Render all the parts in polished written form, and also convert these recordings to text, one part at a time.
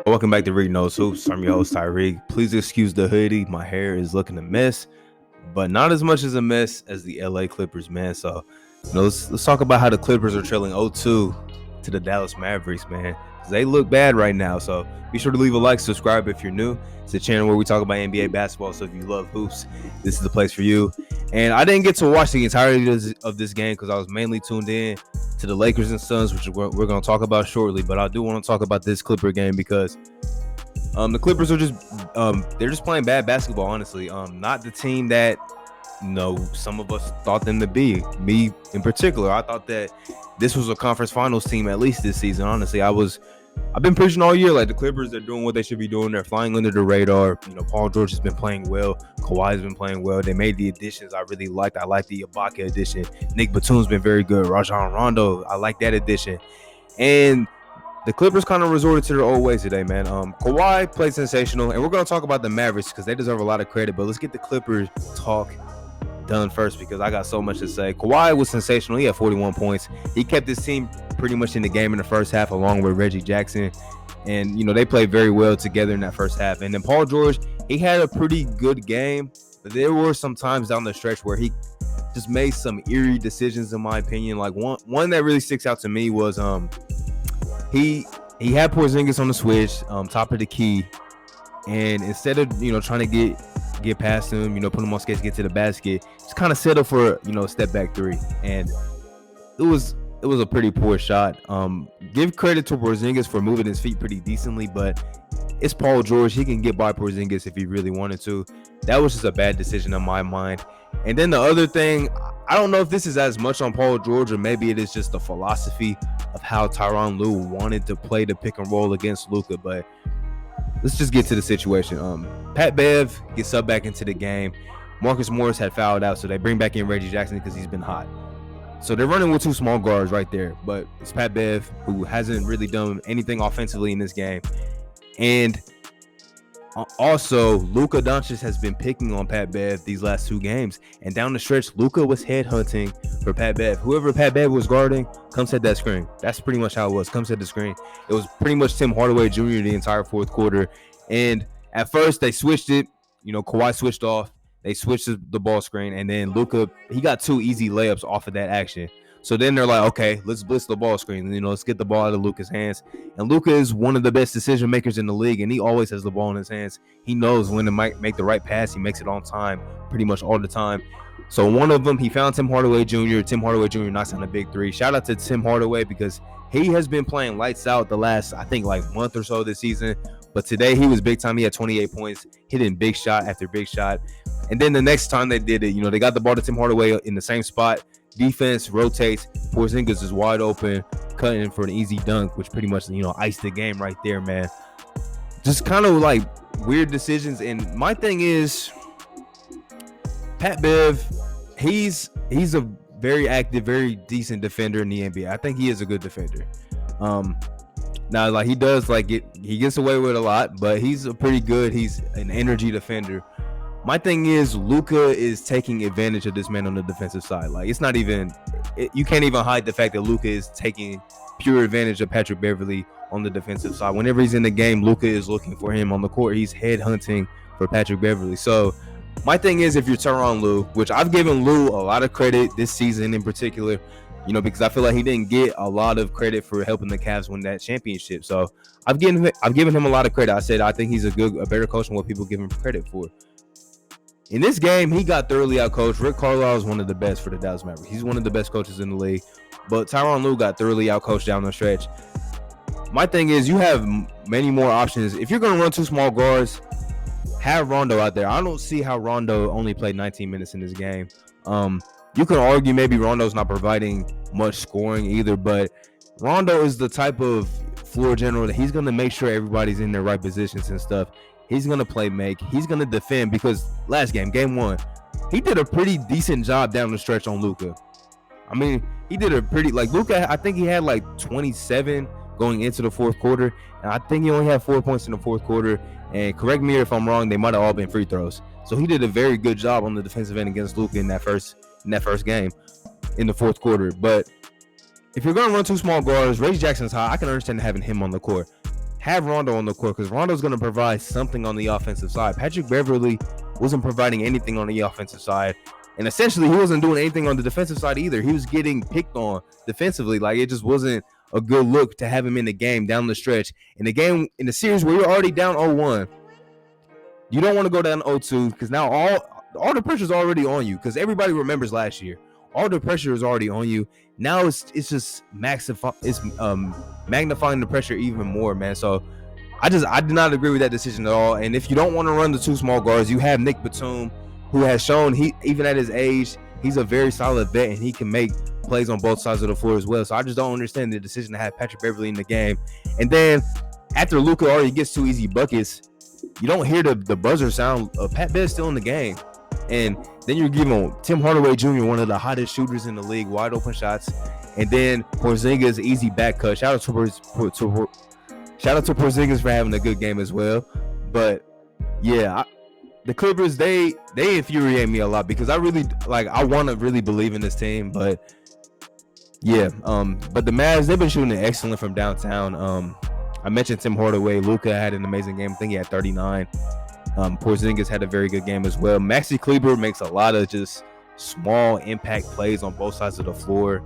Welcome back to Reading Those Hoops. I'm your host, Tyreek. Please excuse the hoodie. My hair is looking a mess, but not as much as a mess as the LA Clippers, man. So, let's talk about how the Clippers are trailing 0-2 to the Dallas Mavericks, man. They look bad right now. So be sure to leave a like, subscribe if you're new. It's a channel where we talk about NBA basketball. So if you love hoops, this is the place for you. And I didn't get to watch the entirety of this game because I was mainly tuned in to the Lakers and Suns, which we're going to talk about shortly. But I do want to talk about this Clipper game because the Clippers are they're just playing bad basketball, honestly. Not the team that some of us thought them to be. Me in particular, I thought that this was a conference finals team at least this season. Honestly, I've been preaching all year like the Clippers are doing what they should be doing. They're flying under the radar. Paul George has been playing well. Kawhi has been playing well. They made the additions I really liked. I like the Ibaka addition. Nick Batum's been very good. Rajon Rondo, I like that addition. And the Clippers kind of resorted to their old ways today, man. Kawhi played sensational, and we're going to talk about the Mavericks because they deserve a lot of credit. But let's get the Clippers talk done first because I got so much to say. Kawhi was sensational. He had 41 points. He kept his team pretty much in the game in the first half along with Reggie Jackson. And, they played very well together in that first half. And then Paul George, he had a pretty good game. But there were some times down the stretch where he just made some eerie decisions, in my opinion. Like one that really sticks out to me was he had Porzingis on the switch, top of the key. And instead of, trying to get past him, put him on skates, get to the basket, just kind of settle for, a step back three. And it was a pretty poor shot. Give credit to Porzingis for moving his feet pretty decently, but it's Paul George. He can get by Porzingis if he really wanted to. That was just a bad decision in my mind. And then the other thing, I don't know if this is as much on Paul George or maybe it is just the philosophy of how Tyronn Lue wanted to play the pick and roll against Luka, but let's just get to the situation. Pat Bev gets subbed back into the game. Marcus Morris had fouled out, so they bring back in Reggie Jackson because he's been hot. So they're running with two small guards right there, but it's Pat Bev who hasn't really done anything offensively in this game. And also, Luka Doncic has been picking on Pat Bev these last two games. And down the stretch, Luka was headhunting for Pat Bev. Whoever Pat Bev was guarding, come set that screen. That's pretty much how it was. Come set the screen. It was pretty much Tim Hardaway Jr. the entire fourth quarter. And at first, they switched it. Kawhi switched off. They switched the ball screen. And then Luka, he got two easy layups off of that action. So then they're like, okay, let's blitz the ball screen. Let's get the ball out of Luka's hands. And Luka is one of the best decision makers in the league, and he always has the ball in his hands. He knows when to make the right pass. He makes it on time pretty much all the time. So one of them, he found Tim Hardaway Jr. Tim Hardaway Jr. knocks on a big three. Shout out to Tim Hardaway because he has been playing lights out the last, I think, month or so this season. But today he was big time. He had 28 points, hitting big shot after big shot. And then the next time they did it, they got the ball to Tim Hardaway in the same spot. Defense rotates. Porzingis is wide open, cutting for an easy dunk, which pretty much, iced the game right there, man. Just kind of weird decisions. And my thing is, Pat Bev, he's a very active, very decent defender in the NBA. I think he is a good defender. Now, he does he gets away with a lot, but he's he's an energy defender. My thing is, Luka is taking advantage of this man on the defensive side. It's not even, you can't even hide the fact that Luka is taking pure advantage of Patrick Beverley on the defensive side. Whenever he's in the game, Luka is looking for him on the court. He's headhunting for Patrick Beverley. So my thing is, if you're Tyronn Lue, which I've given Lue a lot of credit this season in particular, because I feel like he didn't get a lot of credit for helping the Cavs win that championship. So I've given him a lot of credit. I said I think he's a better coach than what people give him credit for. In this game, he got thoroughly outcoached. Rick Carlisle is one of the best for the Dallas Mavericks. He's one of the best coaches in the league. But Tyronn Lue got thoroughly outcoached down the stretch. My thing is, you have many more options. If you're going to run two small guards, have Rondo out there. I don't see how Rondo only played 19 minutes in this game. You can argue maybe Rondo's not providing much scoring either, but Rondo is the type of floor general that he's going to make sure everybody's in their right positions and stuff. He's going to play make. He's going to defend because last game one, he did a pretty decent job down the stretch on Luka. I mean, he did a pretty, Luka, I think he had 27 going into the fourth quarter. And I think he only had 4 points in the fourth quarter. And correct me if I'm wrong, they might have all been free throws. So he did a very good job on the defensive end against Luka in that first game in the fourth quarter. But if you're going to run two small guards, Reggie Jackson's high. I can understand having him on the court. Have Rondo on the court because Rondo's going to provide something on the offensive side. Patrick Beverley wasn't providing anything on the offensive side. And essentially, he wasn't doing anything on the defensive side either. He was getting picked on defensively. Like, it just wasn't a good look to have him in the game down the stretch. In the series where you're already down 0-1, you don't want to go down 0-2 because now all the pressure is already on you because everybody remembers last year. All the pressure is already on you. Now it's just magnifying the pressure even more, man. So I did not agree with that decision at all. And if you don't want to run the two small guards, you have Nick Batum, who has shown even at his age, he's a very solid vet and he can make plays on both sides of the floor as well. So I just don't understand the decision to have Patrick Beverley in the game. And then after Luka already gets 2 easy buckets, you don't hear the buzzer sound. Pat Bev's still in the game. And then you're giving Tim Hardaway Jr., one of the hottest shooters in the league, wide open shots. And then Porzingis, easy back cut. Shout out to Porzingis for having a good game as well. But yeah, the Clippers, they infuriate me a lot because I want to really believe in this team. But yeah, but the Mavs, they've been shooting it excellent from downtown. I mentioned Tim Hardaway. Luka had an amazing game. I think he had 39. Porzingis had a very good game as well. Maxi Kleber makes a lot of just small impact plays on both sides of the floor.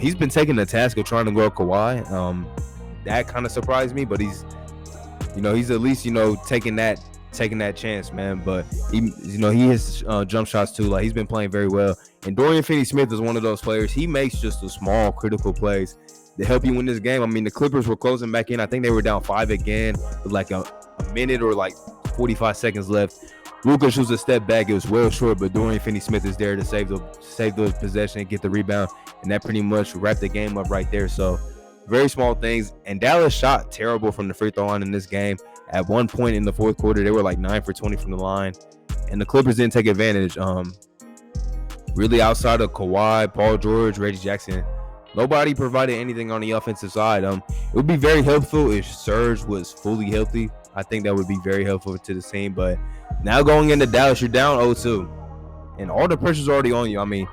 He's been taking the task of trying to guard Kawhi. That kind of surprised me, but he's at least taking that chance, man. But he has jump shots too. Like, he's been playing very well. And Dorian Finney-Smith is one of those players. He makes just the small critical plays to help you win this game. I mean, the Clippers were closing back in. I think they were down 5 again with like a minute or like 45 seconds left. Luka shoots a step back. It was well short, but Dorian Finney-Smith is there to save the possession and get the rebound, and that pretty much wrapped the game up right there. So very small things. And Dallas shot terrible from the free throw line in this game. At one point in the fourth quarter, they were like 9 for 20 from the line, and the Clippers didn't take advantage. Really, outside of Kawhi, Paul George, Reggie Jackson, nobody provided anything on the offensive side. It would be very helpful if Serge was fully healthy. I think that would be very helpful to the team. But now going into Dallas, you're down 0-2, and all the pressure's already on you. I mean,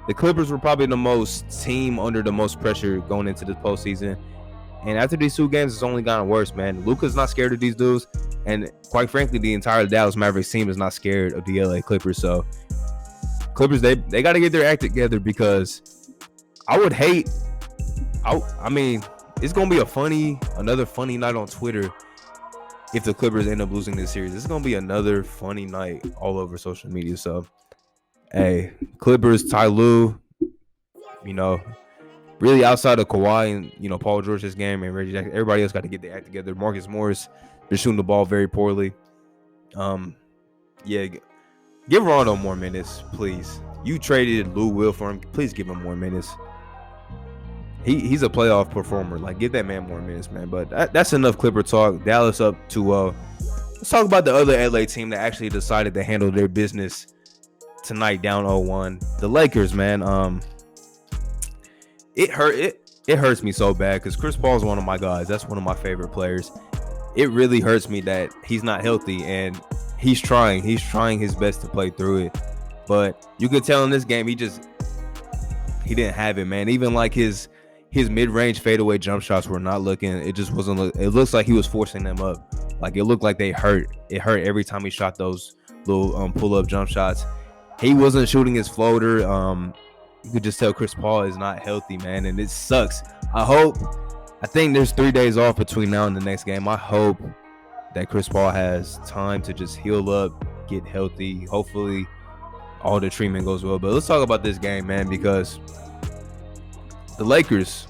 the Clippers were probably the most team under the most pressure going into the postseason. And after these 2 games, it's only gotten worse, man. Luka's not scared of these dudes. And quite frankly, the entire Dallas Mavericks team is not scared of the LA Clippers. So Clippers, they got to get their act together because I would hate. I mean, it's going to be another funny night on Twitter if the Clippers end up losing this series. It's going to be another funny night all over social media. So, hey, Clippers, Ty Lue, really outside of Kawhi and, Paul George's game and Reggie Jackson, everybody else got to get their act together. Marcus Morris been shooting the ball very poorly. Yeah, give Rondo more minutes, please. You traded Lou Will for him. Please give him more minutes. He's a playoff performer. Like, give that man more minutes, man. But that's enough Clipper talk. Dallas up 2-0. Let's talk about the other LA team that actually decided to handle their business tonight, down 0-1. The Lakers, man. It hurts me so bad because Chris Paul is one of my guys. That's one of my favorite players. It really hurts me that he's not healthy, and he's trying his best to play through it. But you could tell in this game he didn't have it, man. Even like his mid-range fadeaway jump shots were not looking. It just wasn't. It looks like he was forcing them up. Like, it looked like they hurt. It hurt every time he shot those little pull-up jump shots. He wasn't shooting his floater. You could just tell Chris Paul is not healthy, man, and it sucks. I think there's 3 days off between now and the next game. I hope that Chris Paul has time to just heal up, get healthy. Hopefully all the treatment goes well. But let's talk about this game, man, because the Lakers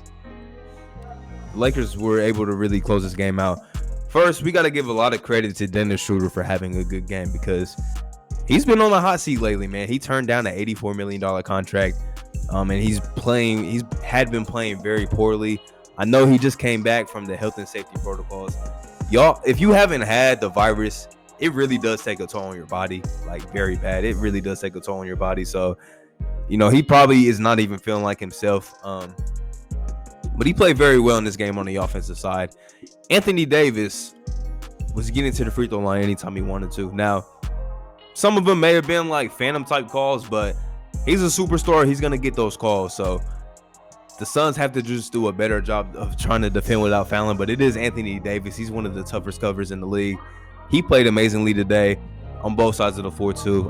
were able to really close this game out. First, we got to give a lot of credit to Dennis Schroeder for having a good game because he's been on the hot seat lately, man. He turned down an $84 million contract, and he's had been playing very poorly. I know he just came back from the health and safety protocols. Y'all, if you haven't had the virus, it really does take a toll on your body, like very bad. It really does take a toll on your body. So, he probably is not even feeling like himself. But he played very well in this game on the offensive side. Anthony Davis was getting to the free throw line anytime he wanted to. Now, some of them may have been like phantom type calls, but he's a superstar. He's going to get those calls. So The Suns have to just do a better job of trying to defend without fouling, but it is Anthony Davis. He's one of the toughest covers in the league. He played amazingly today on both sides of the floor too.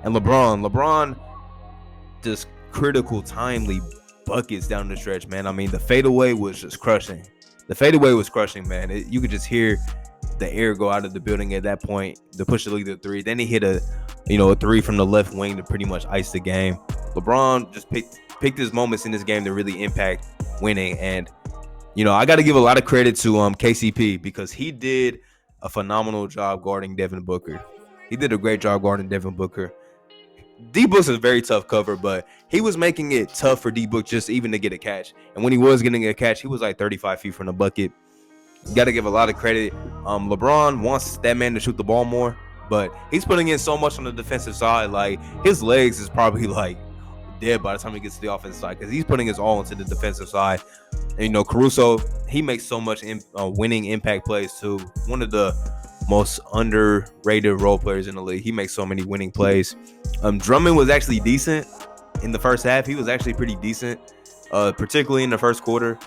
And LeBron just critical, timely buckets down the stretch, man. I mean, the fadeaway was just crushing. Man. You could just hear the air go out of the building at that point to push the lead to 3. Then he hit a 3 from the left wing to pretty much ice the game. LeBron just picked his moments in this game to really impact winning. And I got to give a lot of credit to KCP because he did a phenomenal job guarding Devin Booker. He did a great job guarding Devin Booker. D-Book's a very tough cover, but he was making it tough for D-Book just even to get a catch. And when he was getting a catch, he was like 35 feet from the bucket. You got to give a lot of credit. LeBron wants that man to shoot the ball more, but he's putting in so much on the defensive side. Like, his legs is probably like dead by the time he gets to the offensive side because he's putting his all into the defensive side. And Caruso, he makes so much winning impact plays too. One of the most underrated role players in the league. He makes so many winning plays. Drummond was actually decent in the first half. He was actually pretty decent, particularly in the first quarter.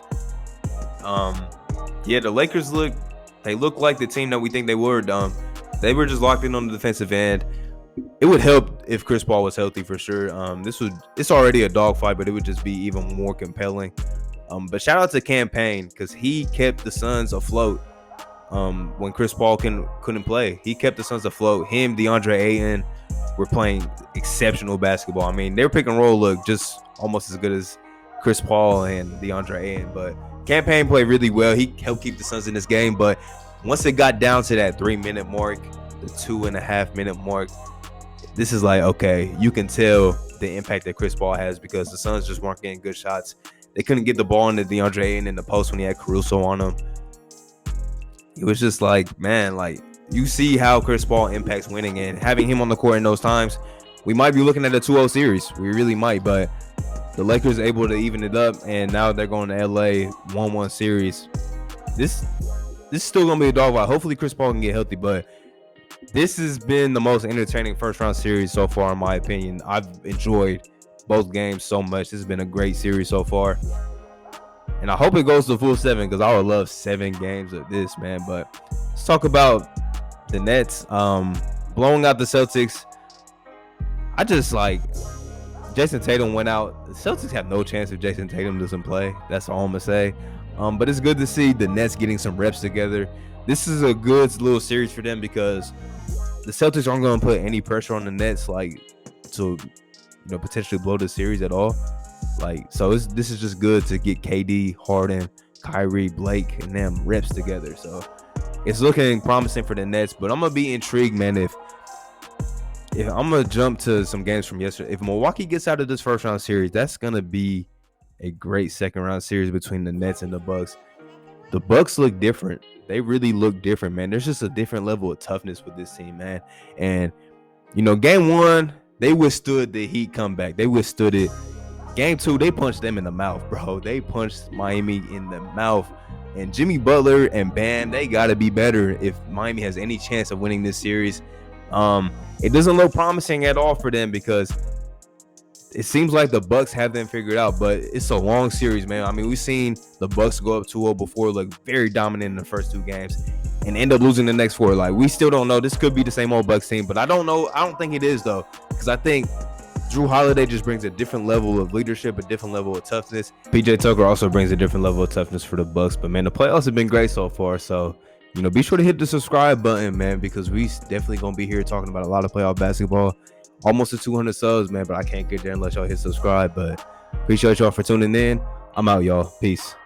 The Lakers look like the team that we think they were. They were just locked in on the defensive end. It would help if Chris Paul was healthy for sure. It's already a dogfight, but it would just be even more compelling. But shout out to Cam Payne because he kept the Suns afloat. When Chris Paul couldn't play, he kept the Suns afloat. Him, DeAndre Ayton were playing exceptional basketball. I mean, their pick and roll looked just almost as good as Chris Paul and DeAndre Ayton. But Cam Payne played really well. He helped keep the Suns in this game. But once it got down to that 3-minute mark, the 2.5-minute mark, this is like, okay, you can tell the impact that Chris Paul has because the Suns just weren't getting good shots. They couldn't get the ball into DeAndre Ayton in the post when he had Caruso on him. It was just like, man, like you see how Chris Paul impacts winning, and having him on the court in those times, we might be looking at a 2-0 series. We really might, but the Lakers are able to even it up, and now they're going to LA 1-1 series. This is still going to be a dogfight. Hopefully Chris Paul can get healthy, but this has been the most entertaining first-round series so far, in my opinion. I've enjoyed both games so much. This has been a great series so far. And I hope it goes to full 7 because I would love 7 games of this, man. But let's talk about the Nets blowing out the Celtics. I just like Jason Tatum went out. The Celtics have no chance if Jason Tatum doesn't play. That's all I'm going to say. But it's good to see the Nets getting some reps together. This is a good little series for them because the Celtics aren't going to put any pressure on the Nets to potentially blow the series at all. So this is just good to get KD, Harden, Kyrie, Blake, and them reps together. So it's looking promising for the Nets, but I'm gonna be intrigued, man. If I'm gonna jump to some games from yesterday, if Milwaukee gets out of this first round series, that's gonna be a great second round series between the Nets and the Bucks. The Bucks look different. They really look different, man. There's just a different level of toughness with this team, man. And game 1, they withstood the Heat comeback. They withstood it. Game 2, they punched them in the mouth, bro. They punched Miami in the mouth. And Jimmy Butler and Bam, they got to be better if Miami has any chance of winning this series. It doesn't look promising at all for them because it seems like the Bucks have them figured out, but it's a long series, man. I mean, we've seen the Bucks go up 2-0 before, look very dominant in the first 2 games, and end up losing the next 4. Like, we still don't know. This could be the same old Bucks team, but I don't know. I don't think it is, though, because I think Drew Holiday just brings a different level of leadership, a different level of toughness. PJ Tucker also brings a different level of toughness for the Bucks. But, man, the playoffs have been great so far. So, be sure to hit the subscribe button, man, because we definitely going to be here talking about a lot of playoff basketball. Almost to 200 subs, man, but I can't get there unless y'all hit subscribe. But appreciate y'all for tuning in. I'm out, y'all. Peace.